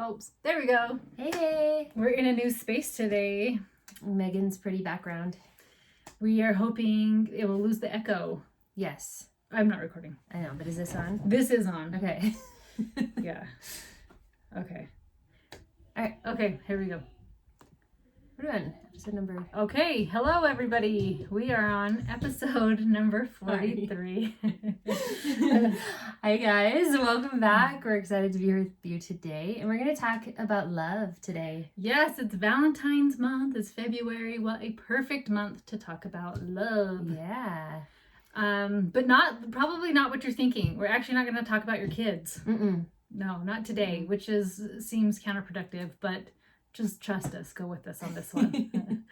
Oops, there we go. Hey. We're in a new space today. Megan's pretty background. We are hoping it will lose the echo. Yes. I'm not recording. I know, but is this on? This is on. Okay. Yeah. Okay. All right. Okay, here we go. We're doing episode number... Okay, hello everybody. We are on episode number 43. Hi guys, welcome back. We're excited to be here with you today, and we're going to talk about love today. Yes, it's Valentine's month. It's February. What a perfect month to talk about love. Yeah. But probably not what you're thinking. We're actually not going to talk about your kids. No, not today, which seems counterproductive, but just trust us. Go with us on this one.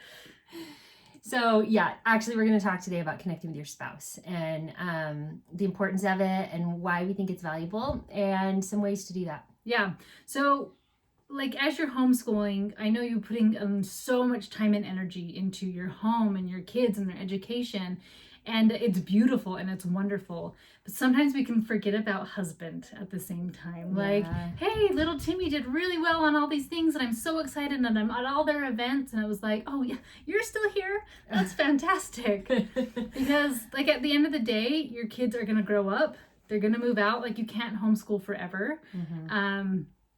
So yeah, actually we're going to talk today about connecting with your spouse and the importance of it and why we think it's valuable and some ways to do that. Yeah. So like as you're homeschooling, I know you're putting so much time and energy into your home and your kids and their education. And it's beautiful and it's wonderful. But sometimes we can forget about husband at the same time. Like, hey, little Timmy did really well on all these things and I'm so excited and I'm at all their events. And I was like, oh yeah, you're still here? That's fantastic. Because like at the end of the day, your kids are going to grow up. They're going to move out. Like you can't homeschool forever.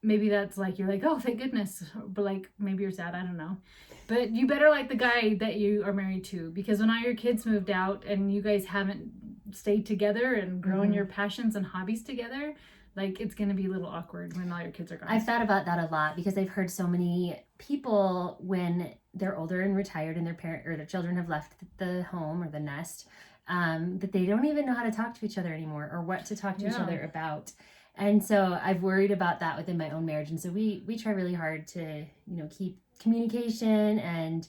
Maybe that's like, you're like, oh, thank goodness. But like, maybe you're sad. I don't know. But you better like the guy that you are married to, because when all your kids moved out and you guys haven't stayed together and grown your passions and hobbies together, like it's going to be a little awkward when all your kids are gone. I've thought about that a lot because I've heard so many people when they're older and retired and their children have left the home or the nest, that they don't even know how to talk to each other anymore or what to talk to each other about. And so I've worried about that within my own marriage. And so we try really hard to, keep communication and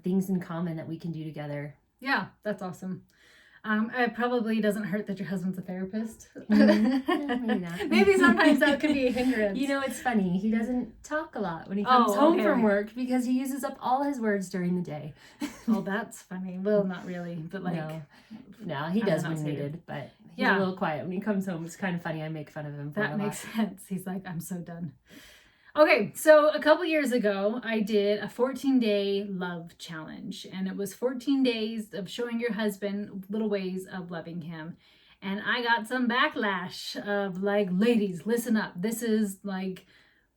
things in common that we can do together. Yeah, that's awesome. It probably doesn't hurt that your husband's a therapist. Maybe not. Maybe sometimes that could be a hindrance. It's funny. He doesn't talk a lot when he comes home from work because he uses up all his words during the day. Oh, that's funny. Well, not really, but like... No, he does when needed, but he's a little quiet. When he comes home, it's kind of funny. I make fun of him for that. That makes sense. He's like, I'm so done. Okay, so a couple years ago, I did a 14-day love challenge, and it was 14 days of showing your husband little ways of loving him. And I got some backlash of like, ladies, listen up. This is like,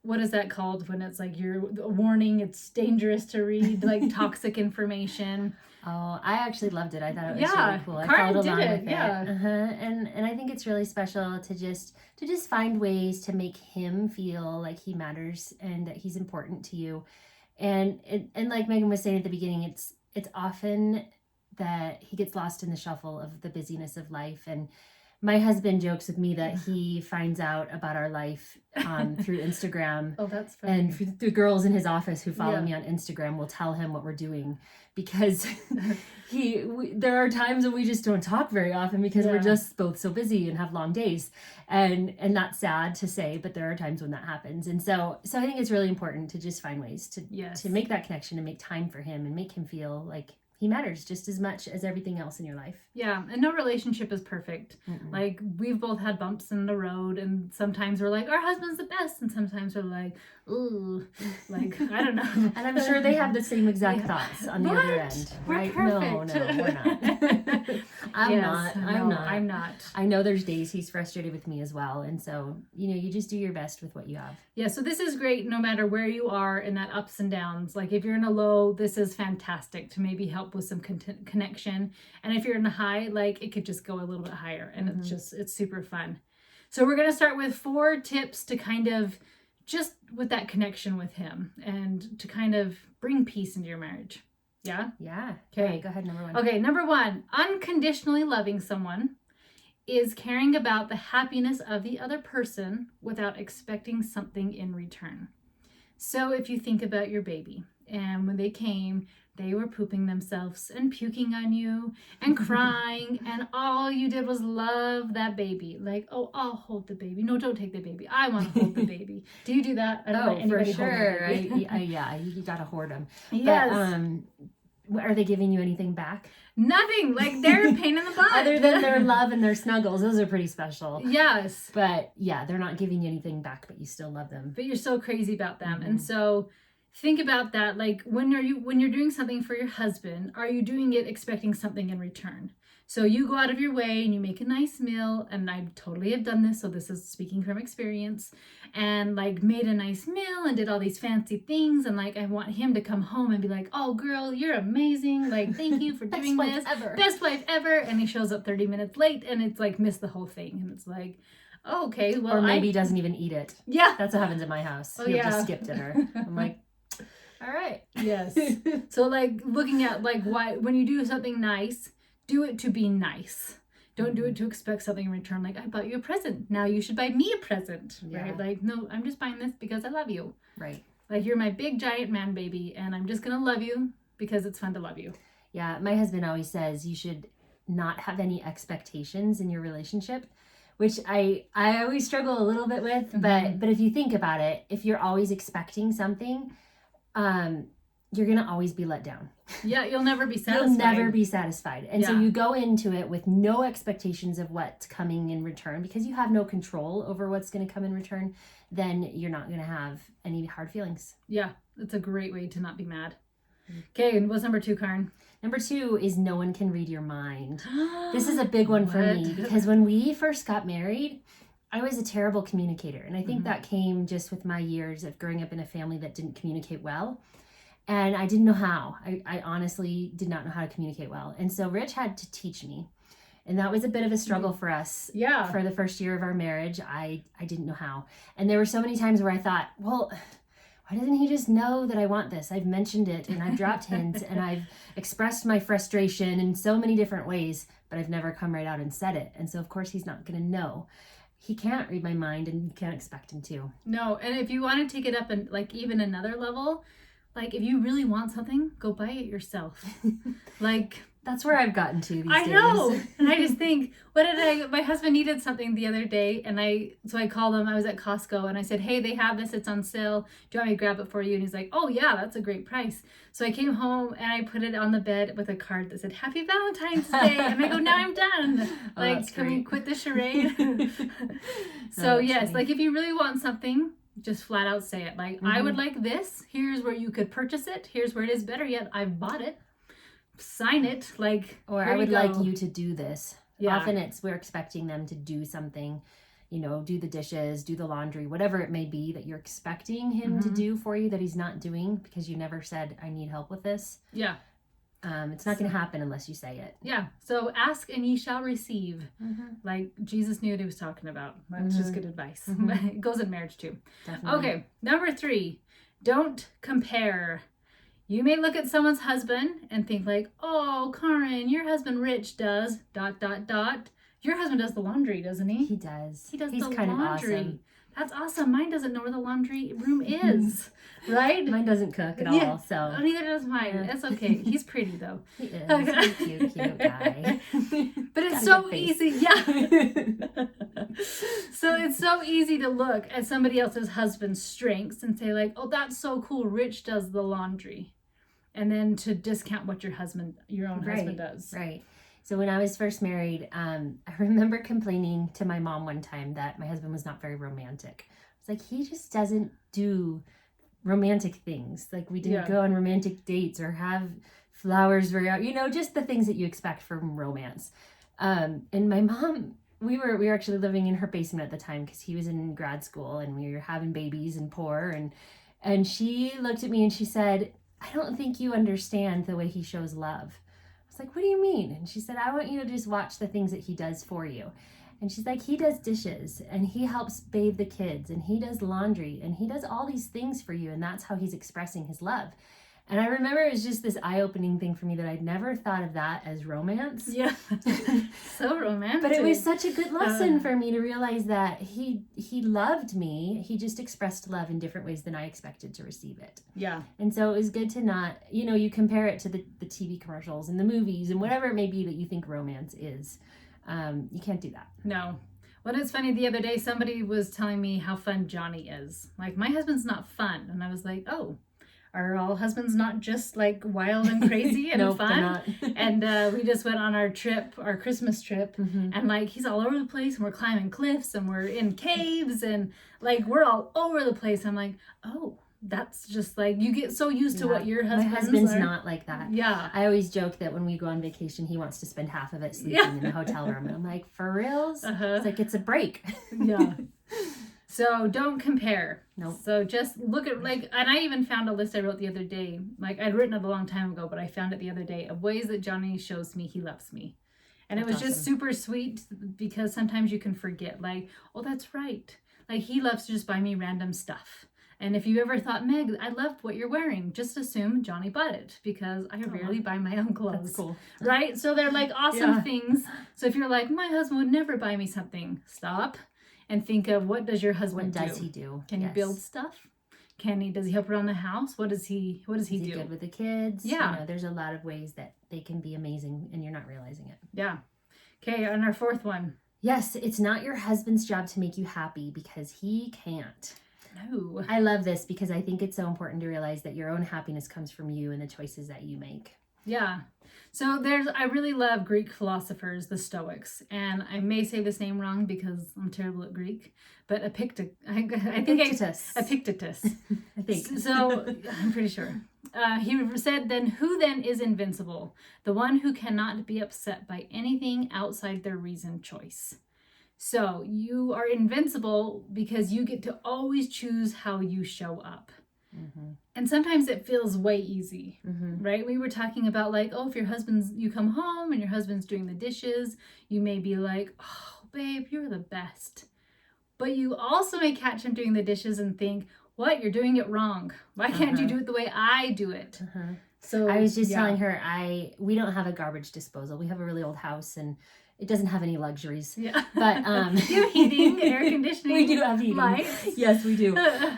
what is that called when it's like you're a warning, it's dangerous to read, like toxic information. Oh, I actually loved it. I thought it was really cool. I followed along with it. And I think it's really special to just find ways to make him feel like he matters and that he's important to you. And like Megan was saying at the beginning, it's often that he gets lost in the shuffle of the busyness of life. And my husband jokes with me that he finds out about our life through Instagram. Oh, that's funny. And the girls in his office who follow me on Instagram will tell him what we're doing because there are times when we just don't talk very often because we're just both so busy and have long days. And that's sad to say, but there are times when that happens. And so I think it's really important to just find ways to make that connection and make time for him and make him feel like he matters just as much as everything else in your life. Yeah, and no relationship is perfect. Like, we've both had bumps in the road, and sometimes we're like, our husband's the best, and sometimes we're like, ooh, like, I don't know. And I'm sure they have the same exact thoughts on the other end, right? We're perfect. No, we're not. I'm not. I know there's days he's frustrated with me as well, and so, you just do your best with what you have. Yeah, so this is great no matter where you are in that ups and downs. Like, if you're in a low, this is fantastic to maybe help with some connection. And if you're in a high, like it could just go a little bit higher and it's super fun. So we're going to start with 4 tips to kind of just with that connection with him and to kind of bring peace into your marriage. Yeah? Yeah. Okay. Go ahead. Number 1. Okay. Number 1, unconditionally loving someone is caring about the happiness of the other person without expecting something in return. So if you think about your baby and when they came, they were pooping themselves and puking on you and crying, and all you did was love that baby. Like, oh, I'll hold the baby. No, don't take the baby. I want to hold the baby. Do you do that? I don't know for sure. Yeah, you gotta hoard them. Yes. Are they giving you anything back? Nothing. Like, they're a pain in the butt. Other than their love and their snuggles. Those are pretty special. Yes. But yeah, they're not giving you anything back, but you still love them. But you're so crazy about them. And so think about that. Like, when you're doing something for your husband, are you doing it expecting something in return? So you go out of your way and you make a nice meal, and I totally have done this, so this is speaking from experience, and like made a nice meal and did all these fancy things, and like I want him to come home and be like, oh girl, you're amazing, like thank you for doing this. Best wife ever. And he shows up 30 minutes late and it's like missed the whole thing, and it's like, oh, okay, well, or maybe he doesn't even eat it. Yeah, that's what happens in my house. He'll just skip dinner. I'm like, all right. Yes. So like looking at like why when you do something nice, do it to be nice. Don't do it to expect something in return. Like, I bought you a present, now you should buy me a present. Right? Like, no, I'm just buying this because I love you. Right. Like, you're my big giant man baby, and I'm just gonna love you because it's fun to love you. Yeah, my husband always says you should not have any expectations in your relationship, which I always struggle a little bit with. But if you think about it, if you're always expecting something, you're gonna always be let down. Yeah, you'll never be satisfied. You'll never be satisfied. And so you go into it with no expectations of what's coming in return, because you have no control over what's going to come in return. Then you're not going to have any hard feelings. Yeah, that's a great way to not be mad. Okay, and what's number 2, Karen? Number 2 is no one can read your mind. This is a big one for me, because when we first got married, I was a terrible communicator. And I think that came just with my years of growing up in a family that didn't communicate well. And I didn't know how. I honestly did not know how to communicate well. And so Rich had to teach me. And that was a bit of a struggle for us. Yeah. For the first year of our marriage, I didn't know how. And there were so many times where I thought, well, why doesn't he just know that I want this? I've mentioned it and I've dropped hints and I've expressed my frustration in so many different ways, but I've never come right out and said it. And so of course he's not going to know. He can't read my mind, and you can't expect him to. No. And if you want to take it up and like even another level, like, if you really want something, go buy it yourself. Like, that's where I've gotten to these days. I know. And I just think, my husband needed something the other day, and so I called him. I was at Costco and I said, hey, they have this, it's on sale. Do you want me to grab it for you? And he's like, oh yeah, that's a great price. So I came home and I put it on the bed with a card that said, Happy Valentine's Day. And I go, now I'm done. Like, can we quit the charade? So yes, funny. Like if you really want something, just flat out say it. Like, I would like this. Here's where you could purchase it. Here's where it is. Better yet, I've bought it. Sign it. Like, or I would like you to do this. Yeah. Often we're expecting them to do something, do the dishes, do the laundry, whatever it may be that you're expecting him to do for you that he's not doing because you never said, I need help with this. Yeah. It's not going to happen unless you say it. Yeah. So ask and ye shall receive. Like Jesus knew what he was talking about. That's just good advice. It goes in marriage too. Definitely. Okay. Number 3, don't compare. You may look at someone's husband and think like, oh, Karen, your husband Rich does ... Your husband does the laundry, doesn't he? He does. He's the kind laundry. Of awesome. That's awesome. Mine doesn't know where the laundry room is, right? Mine doesn't cook at all, so. Oh, neither does mine. Yeah. That's okay. He's pretty, though. He is. He's a cute guy. But it's so easy. Yeah. So it's so easy to look at somebody else's husband's strengths and say like, oh, that's so cool. Rich does the laundry. And then to discount what your own husband does. Right. So when I was first married, I remember complaining to my mom one time that my husband was not very romantic. I was like, he just doesn't do romantic things. Like, we didn't go on romantic dates or have flowers very out, just the things that you expect from romance. And my mom, we were actually living in her basement at the time because he was in grad school and we were having babies and poor. And she looked at me and she said, I don't think you understand the way he shows love. I was like, what do you mean? And she said, I want you to just watch the things that he does for you. And she's like, he does dishes and he helps bathe the kids and he does laundry and he does all these things for you. And that's how he's expressing his love. And I remember it was just this eye-opening thing for me that I'd never thought of that as romance. Yeah. So romantic. But it was such a good lesson for me to realize that he loved me. He just expressed love in different ways than I expected to receive it. Yeah. And so it was good to not, you compare it to the TV commercials and the movies and whatever it may be that you think romance is. You can't do that. No. Well, it's funny, the other day somebody was telling me how fun Johnny is. Like, my husband's not fun. And I was like, oh, Are all husbands not just like wild and crazy and nope, fun? And we just went on our trip, our Christmas trip, and like he's all over the place, and we're climbing cliffs, and we're in caves, and like we're all over the place. I'm like, oh, that's just like you get so used to what your husband's not like that. Yeah, I always joke that when we go on vacation, he wants to spend half of it sleeping in the hotel room, and I'm like, for reals? It's like it's a break. Yeah. So don't compare. Nope. So just look at like, and I even found a list I wrote the other day. Like I'd written it a long time ago, but I found it the other day of ways that Johnny shows me he loves me. And that's it was awesome. Just super sweet because sometimes you can forget like, oh, that's right. Like he loves to just buy me random stuff. And if you ever thought, Meg, I loved what you're wearing, just assume Johnny bought it because I rarely buy my own clothes. That's cool. Right? So they're like awesome things. So if you're like, my husband would never buy me something, stop. And think of what does your husband do? What does he do? Can he build stuff? Does he help around the house? What does he do? Is he good with the kids? Yeah. You know, there's a lot of ways that they can be amazing and you're not realizing it. Yeah. Okay, and our fourth one. Yes, it's not your husband's job to make you happy because he can't. No. I love this because I think it's so important to realize that your own happiness comes from you and the choices that you make. Yeah. So I really love Greek philosophers, the Stoics, and I may say this name wrong because I'm terrible at Greek, but Epictetus. I think. So I'm pretty sure. He said, who then is invincible? The one who cannot be upset by anything outside their reasoned choice. So you are invincible because you get to always choose how you show up. Mm-hmm. And sometimes it feels way easy, right? We were talking about like, oh, if you come home and your husband's doing the dishes, you may be like, oh, babe, you're the best. But you also may catch him doing the dishes and think, what? You're doing it wrong. Why can't you do it the way I do it? So I was just telling her, we don't have a garbage disposal. We have a really old house and it doesn't have any luxuries. Yeah. But you have heating, air conditioning. We do have heating. Lights. Yes, we do.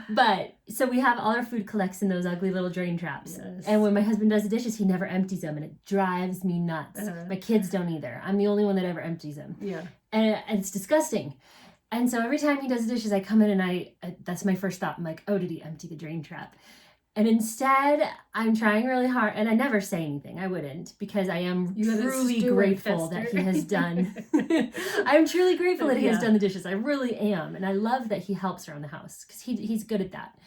But so we have all our food collects in those ugly little drain traps. Yes. And when my husband does the dishes, he never empties them and it drives me nuts. My kids don't either. I'm the only one that ever empties them. Yeah. And it's disgusting. And so every time he does the dishes, I come in and that's my first thought. I'm like, oh, did he empty the drain trap? And instead, I'm trying really hard, and I never say anything. I wouldn't, because I am truly grateful that he has done. I'm truly grateful that he has done the dishes. I really am, and I love that he helps around the house because he's good at that.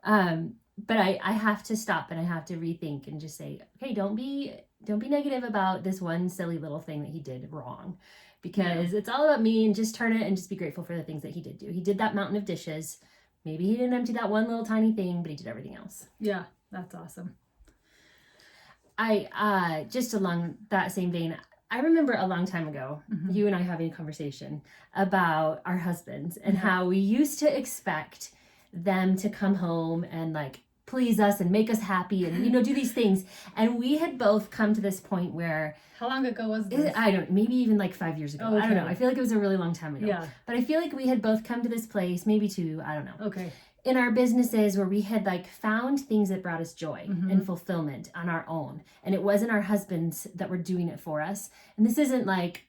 But I have to stop and I have to rethink and just say, okay, don't be negative about this one silly little thing that he did wrong, because it's all about me, and just turn it and just be grateful for the things that he did do. He did that mountain of dishes. Maybe he didn't empty that one little tiny thing, but he did everything else. Yeah, that's awesome. I just along that same vein, I remember a long time ago, you and I having a conversation about our husbands and how we used to expect them to come home and like please us and make us happy and, do these things. And we had both come to this point where... How long ago was this? I don't know, maybe even like 5 years ago. Okay. I don't know. I feel like it was a really long time ago. Yeah. But I feel like we had both come to this place, maybe 2, I don't know. Okay. In our businesses where we had like found things that brought us joy and fulfillment on our own. And it wasn't our husbands that were doing it for us. And this isn't like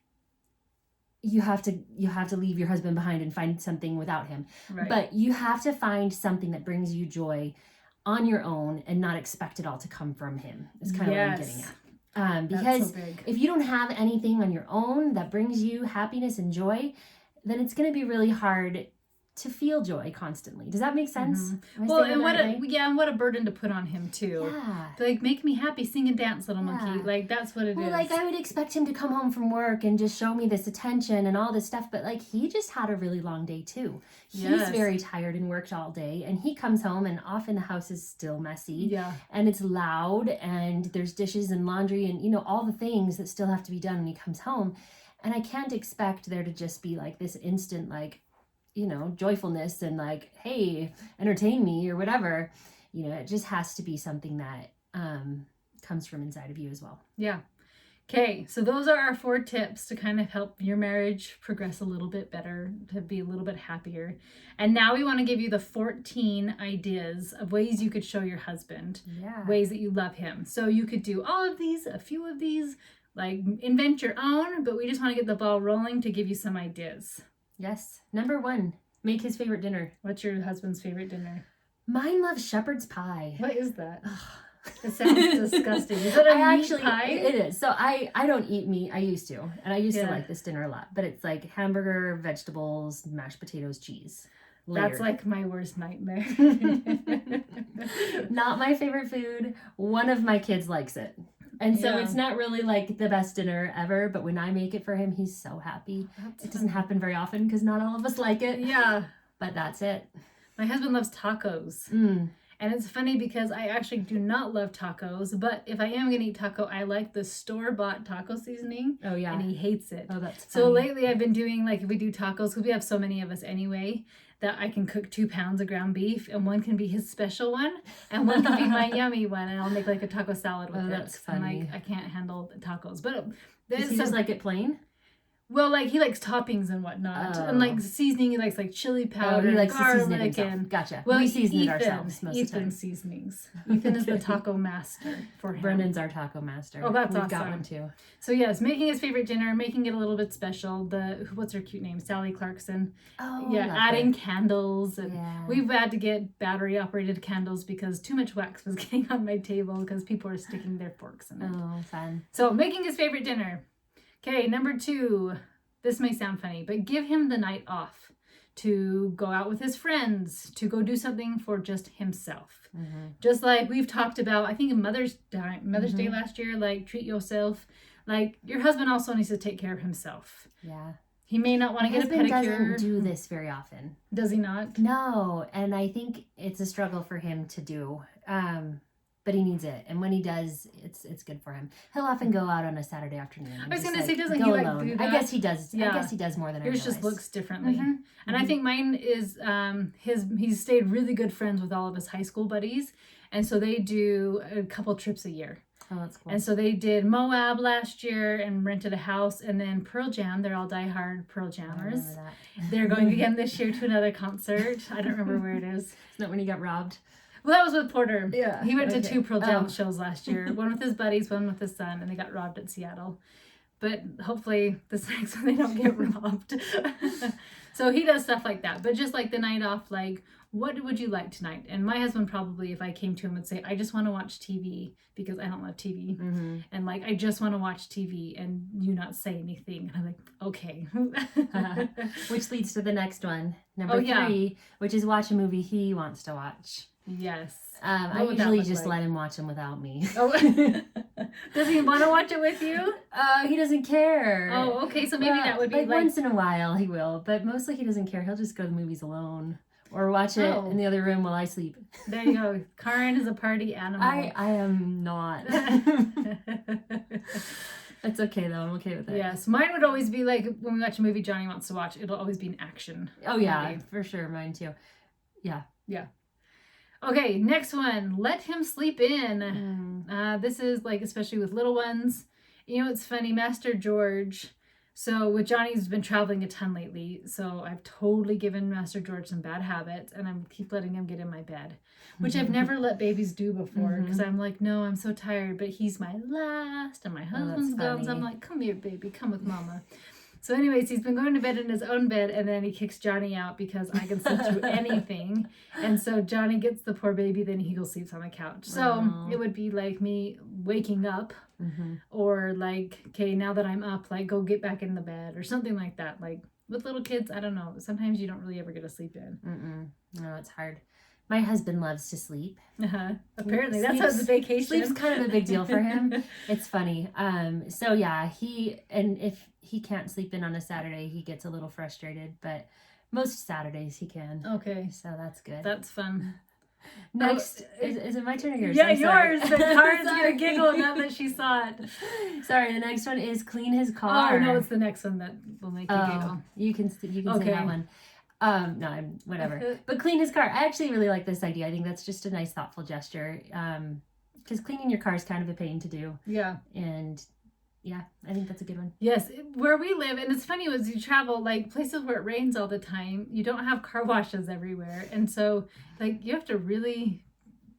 you have to leave your husband behind and find something without him. Right. But you have to find something that brings you joy on your own and not expect it all to come from him. It's kind of what I'm getting at. Because if you don't have anything on your own that brings you happiness and joy, then it's going to be really hard to feel joy constantly. Does that make sense? Well, and what a burden to put on him too. Yeah. Like, make me happy, sing and dance, little monkey. Like, that's what it is. Well, like, I would expect him to come home from work and just show me this attention and all this stuff, but like, he just had a really long day too. He's very tired and worked all day, and he comes home and often the house is still messy. Yeah. And it's loud, and there's dishes and laundry and, all the things that still have to be done when he comes home. And I can't expect there to just be like this instant, like, joyfulness and like, hey, entertain me or whatever. It just has to be something that comes from inside of you as well. Yeah. Okay, so those are our 4 tips to kind of help your marriage progress a little bit better, to be a little bit happier. And now we want to give you the 14 ideas of ways you could show your husband, ways that you love him. So you could do all of these, a few of these, like invent your own, but we just want to get the ball rolling to give you some ideas. Yes. Number 1, make his favorite dinner. What's your husband's favorite dinner? Mine loves shepherd's pie. What is that? It sounds disgusting. Is it a meat pie? It is. So I don't eat meat. I used to. And I used to like this dinner a lot. But it's like hamburger, vegetables, mashed potatoes, cheese. Layered. That's like my worst nightmare. Not my favorite food. One of my kids likes it. And so it's not really like the best dinner ever, but when I make it for him, he's so happy. It doesn't happen very often because not all of us like it. Yeah. But that's it. My husband loves tacos. And it's funny because I actually do not love tacos, but if I am going to eat taco, I like the store-bought taco seasoning. Oh, yeah. And he hates it. Oh, that's funny. So lately I've been doing, like, if we do tacos, because we have so many of us anyway, that I can cook 2 pounds of ground beef, and one can be his special one, and one can be my yummy one, and I'll make, like, a taco salad with it. That's funny. I'm like, I can't handle tacos. But does he just like it plain? Well, like, he likes toppings and whatnot. And, like, seasoning, he likes, like, chili powder, he likes garlic, to season it himself. and... Gotcha. Well, we season it ourselves most of the time. Seasonings. Ethan is the taco master for him. Brendan's our taco master. Oh, that's awesome. We've got one, too. So, yes, making his favorite dinner, making it a little bit special. What's her cute name? Sally Clarkson. Oh, yeah, adding candles. And yeah. We've had to get battery-operated candles because too much wax was getting on my table because people were sticking their forks in it. Oh, fun. So, making his favorite dinner. Okay, number 2. This may sound funny, but give him the night off to go out with his friends, to go do something for just himself. Just like we've talked about, I think Mother's Day last year, like treat yourself. Like your husband also needs to take care of himself. Yeah. He may not want to get a pedicure. Doesn't do this very often. Does he not? No, and I think it's a struggle for him to do. But he needs it, and when he does, it's good for him. He'll often go out on a Saturday afternoon. I was going to say, doesn't he like do that? I guess he does. Yeah. I guess he does more than yours just looks differently. And I think mine is he's stayed really good friends with all of his high school buddies, and so they do a couple trips a year. Oh, that's cool. And so they did Moab last year and rented a house, and then Pearl Jam. They're all diehard Pearl Jammers. They're going again this year to another concert. I don't remember where it is. Isn't that when he got robbed? Well, that was with Porter. Yeah. He went to 2 Pearl Jam shows last year. One with his buddies, one with his son, and they got robbed at Seattle. But hopefully this next one they don't get robbed. So he does stuff like that. But just like the night off, like, what would you like tonight? And my husband probably, if I came to him, would say, I just want to watch TV because I don't love TV. And like, I just want to watch TV and you not say anything. And I'm like, okay. Which leads to the next one. Number 3, which is watch a movie he wants to watch. Yes. I usually just let him watch them without me. Oh, does he want to watch it with you? He doesn't care. Oh, okay. So maybe that would be like once in a while he will, but mostly he doesn't care. He'll just go to the movies alone or watch it in the other room while I sleep. There you go. Karen is a party animal. I am not. That's okay though. I'm okay with it. Yes, mine would always be like when we watch a movie Johnny wants to watch. It'll always be an action. Oh yeah, movie. For sure. Mine too. Yeah. Yeah. Okay, next one. Let him sleep in. This is like, especially with little ones. You know, it's funny, Master George. So with Johnny's been traveling a ton lately. So I've totally given Master George some bad habits and I'm keep letting him get in my bed, which I've never let babies do before because I'm like, no, I'm so tired, but he's my last and my husband's gone. So I'm like, come here, baby, come with mama. So anyways, he's been going to bed in his own bed, and then he kicks Johnny out because I can sleep through anything. And so Johnny gets the poor baby, then he goes sleeps on the couch. So it would be like me waking up or like, okay, now that I'm up, like go get back in the bed or something like that. Like with little kids, I don't know. Sometimes you don't really ever get to sleep in. No, it's hard. My husband loves to sleep. Apparently, that's how it's a vacation. Sleep's kind of a big deal for him. It's funny. So yeah, if he can't sleep in on a Saturday, he gets a little frustrated, but most Saturdays he can. Okay. So that's good. That's fun. Next, is it my turn or yours? Yeah, yours. The Karen's going to giggle now that she saw it. Sorry, the next one is clean his car. Oh, no, it's the next one that will make you giggle. You can say that one. No, whatever. But clean his car. I actually really like this idea. I think that's just a nice, thoughtful gesture. Because cleaning your car is kind of a pain to do. Yeah. And yeah, I think that's a good one. Yes, where we live, and it's funny as you travel, like places where it rains all the time, you don't have car washes everywhere. And so, like, you have to really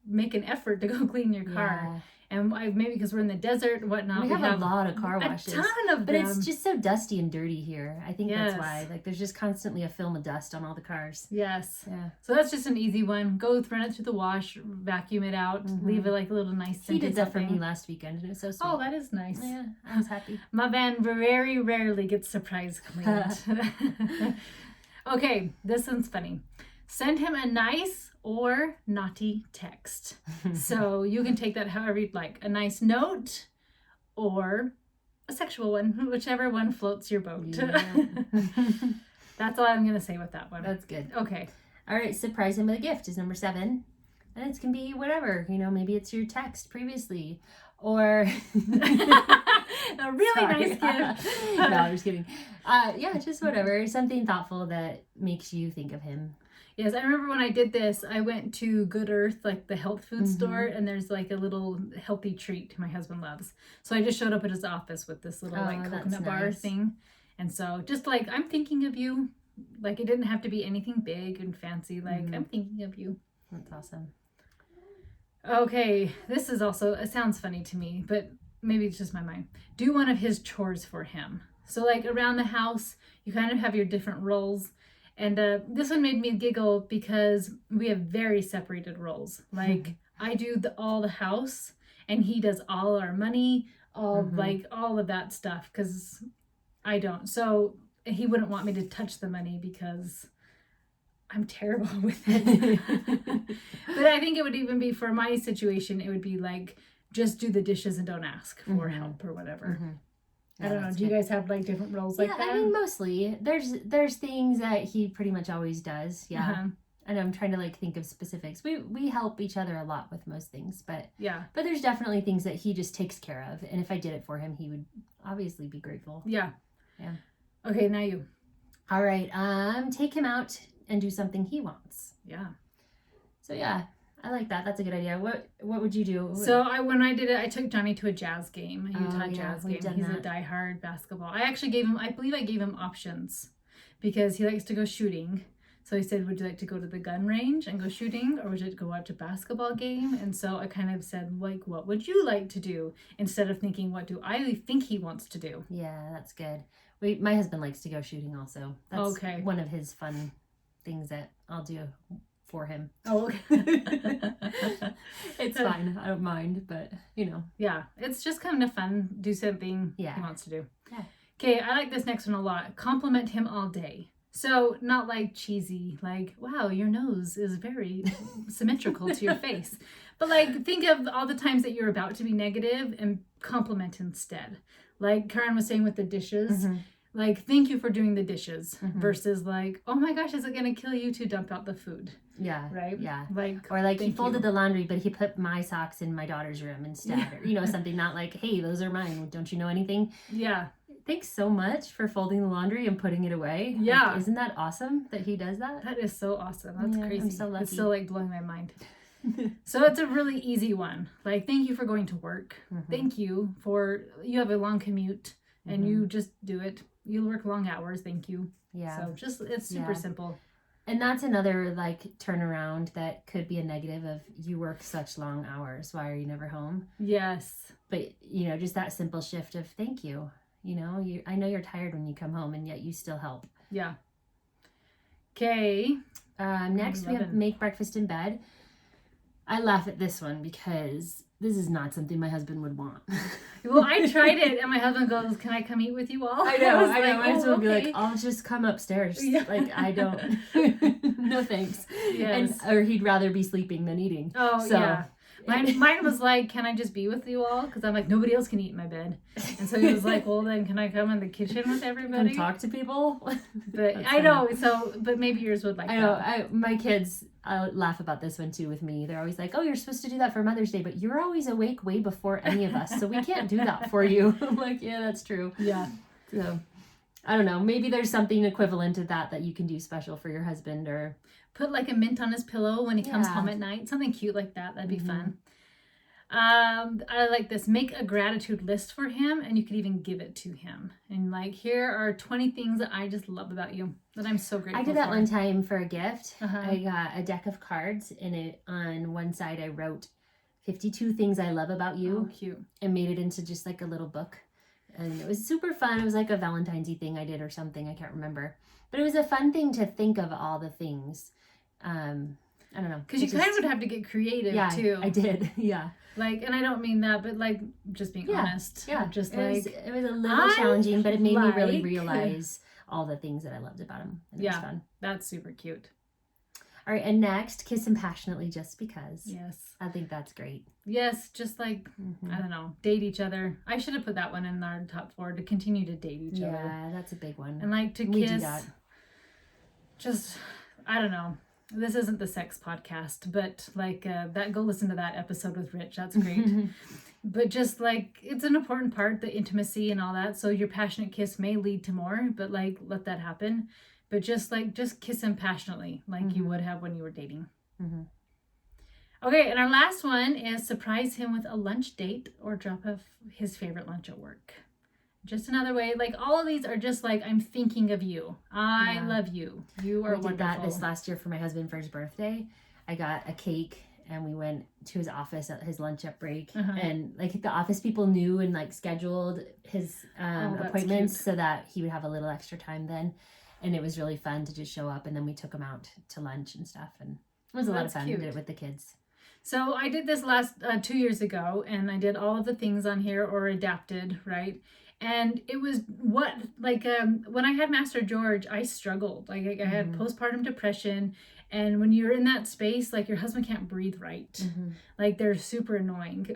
make an effort to go clean your car. Yeah. And maybe because we're in the desert and whatnot. We have a lot of car washes. A ton of but them. It's just so dusty and dirty here. I think that's why. Like, there's just constantly a film of dust on all the cars. Yes. Yeah. So that's just an easy one. Go run it through the wash, vacuum it out, leave it like a little nice scent. He did that for me last weekend, and it was so sweet. Oh, that is nice. Yeah, I was happy. My van very rarely gets surprise cleaned. Okay, this one's funny. Send him a nice or naughty text. So you can take that however you'd like. A nice note or a sexual one, whichever one floats your boat. Yeah. That's all I'm going to say with that one. That's good. Okay. All right, surprise him with a gift is number 7. And it can be whatever. Maybe it's your text previously or... a really nice gift. No, I'm just kidding. Yeah, just whatever. Something thoughtful that makes you think of him. Yes, I remember when I did this, I went to Good Earth, like the health food store, and there's like a little healthy treat my husband loves. So I just showed up at his office with this little like coconut bar thing. And so just like, I'm thinking of you. Like it didn't have to be anything big and fancy. Like I'm thinking of you. That's awesome. Okay, this is also, it sounds funny to me, but maybe it's just my mind. Do one of his chores for him. So like around the house, you kind of have your different roles. And this one made me giggle because we have very separated roles. Like I do all the house and he does all our money, like all of that stuff because I don't. So he wouldn't want me to touch the money because I'm terrible with it. But I think it would even be for my situation, it would be like, just do the dishes and don't ask for help or whatever. Yeah, I don't know. Do you guys have like different roles like that? I mean, mostly. There's things that he pretty much always does. Yeah. And I'm trying to like think of specifics. We help each other a lot with most things, but there's definitely things that he just takes care of. And if I did it for him, he would obviously be grateful. Yeah. Yeah. Okay, now you. All right. Take him out and do something he wants. Yeah. So yeah. I like that. That's a good idea. What would you do? So when I did it, I took Johnny to a jazz game, a Utah jazz game. He's a diehard basketball. I actually I believe I gave him options because he likes to go shooting. So he said, would you like to go to the gun range and go shooting or would you like to go watch a basketball game? And so I kind of said, like, what would you like to do? Instead of thinking, what do I think he wants to do? Yeah, that's good. My husband likes to go shooting also. That's one of his fun things that I'll do for him. Oh, okay. It's fine. I don't mind, but Yeah, it's just kind of fun. Do something he wants to do. Yeah. Okay, I like this next one a lot. Compliment him all day. So not like cheesy, like, wow, your nose is very symmetrical to your face. But like, think of all the times that you're about to be negative and compliment instead. Like Karen was saying with the dishes. Like, thank you for doing the dishes versus like, oh my gosh, is it going to kill you to dump out the food? Yeah. Right? Yeah. Like, or like he folded the laundry, but he put my socks in my daughter's room instead. Or, something not like, hey, those are mine. Don't you know anything? Yeah. Thanks so much for folding the laundry and putting it away. Yeah. Like, isn't that awesome that he does that? That is so awesome. That's crazy. I'm so lucky. It's still like blowing my mind. So it's a really easy one. Like, thank you for going to work. Thank you you have a long commute and you just do it. You work long hours. Thank you. Yeah. So it's super simple. And that's another like turnaround that could be a negative of you work such long hours. Why are you never home? Yes. But, just that simple shift of thank you. I know you're tired when you come home and yet you still help. Yeah. Okay. Next we have make breakfast in bed. I laugh at this one because this is not something my husband would want. Well, I tried it and my husband goes, can I come eat with you all? I know. My husband would be like, I'll just come upstairs. Yeah. Like, I don't. No thanks. Yes. Or he'd rather be sleeping than eating. Oh, yeah. Mine was like, can I just be with you all? Because I'm like, nobody else can eat in my bed. And so he was like, well, then can I come in the kitchen with everybody? Come talk to people? But I know. But maybe yours would like that. I know. My kids laugh about this one too with me. They're always like, oh, you're supposed to do that for Mother's Day, but you're always awake way before any of us. So we can't do that for you. I'm like, yeah, that's true. Yeah. So I don't know. Maybe there's something equivalent to that you can do special for your husband or... Put like a mint on his pillow when he comes home at night. Something cute like that. That'd be fun. I like this. Make a gratitude list for him, and you could even give it to him. And like, here are 20 things that I just love about you that I'm so grateful for. I did that one time for a gift. Uh-huh. I got a deck of cards, and it on one side I wrote 52 things I love about you. Oh, cute. And made it into just like a little book. And it was super fun. It was like a Valentine's-y thing I did or something. I can't remember. But it was a fun thing to think of all the things. I don't know. Because you kind of would have to get creative, too. I did. Yeah. Like, and I don't mean that, but like, just being honest. Yeah. Just it was a little challenging, but it made me really realize all the things that I loved about him. And it was fun. That's super cute. All right, and next, kiss him passionately just because. Yes. I think that's great. Yes, just like, I don't know, date each other. I should have put that one in our top 4, to continue to date each other. Yeah, that's a big one. And like to We kiss. do that. Just, I don't know. This isn't the sex podcast, but like that, go listen to that episode with Rich. That's great. But just like, it's an important part, the intimacy and all that. So your passionate kiss may lead to more, but like, let that happen. But just kiss him passionately, like you would have when you were dating. Okay, and our last one is surprise him with a lunch date or drop off his favorite lunch at work. Just another way, like all of these are just like, I'm thinking of you. I love you. You are wonderful. We did that this last year for my husband for his birthday. I got a cake and we went to his office at his lunch up break. And like the office people knew and like scheduled his appointments so that he would have a little extra time then. And it was really fun to just show up, and then we took him out to lunch and stuff, and it was a lot of fun. We did it with the kids. So I did this last 2 years ago, and I did all of the things on here or adapted, right? And it was when I had Master George, I struggled. Like I had postpartum depression, and when you're in that space, like your husband can't breathe right. Like they're super annoying.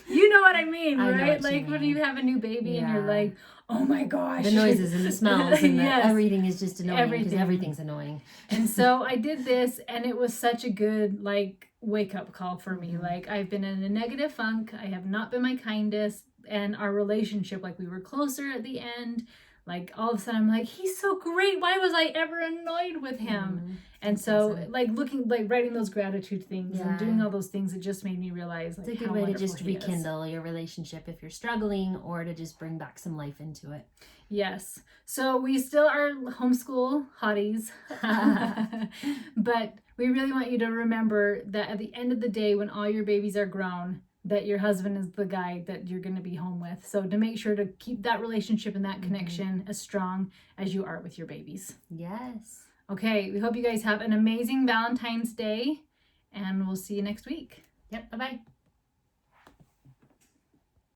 You know what I mean, right? Like when you have a new baby and you're like, oh my gosh. The noises and the smells and everything is just annoying because everything's annoying. And so I did this, and it was such a good like wake up call for me. Like I've been in a negative funk. I have not been my kindest, and our relationship, like we were closer at the end. Like all of a sudden I'm like, he's so great. Why was I ever annoyed with him? And so like writing those gratitude things and doing all those things, it just made me realize like, it's a good way to just rekindle your relationship if you're struggling, or to just bring back some life into it. Yes. So we still are homeschool hotties, but we really want you to remember that at the end of the day, when all your babies are grown, that your husband is the guy that you're going to be home with. So to make sure to keep that relationship and that connection as strong as you are with your babies. Yes. Okay, we hope you guys have an amazing Valentine's Day, and we'll see you next week. Yep, bye-bye.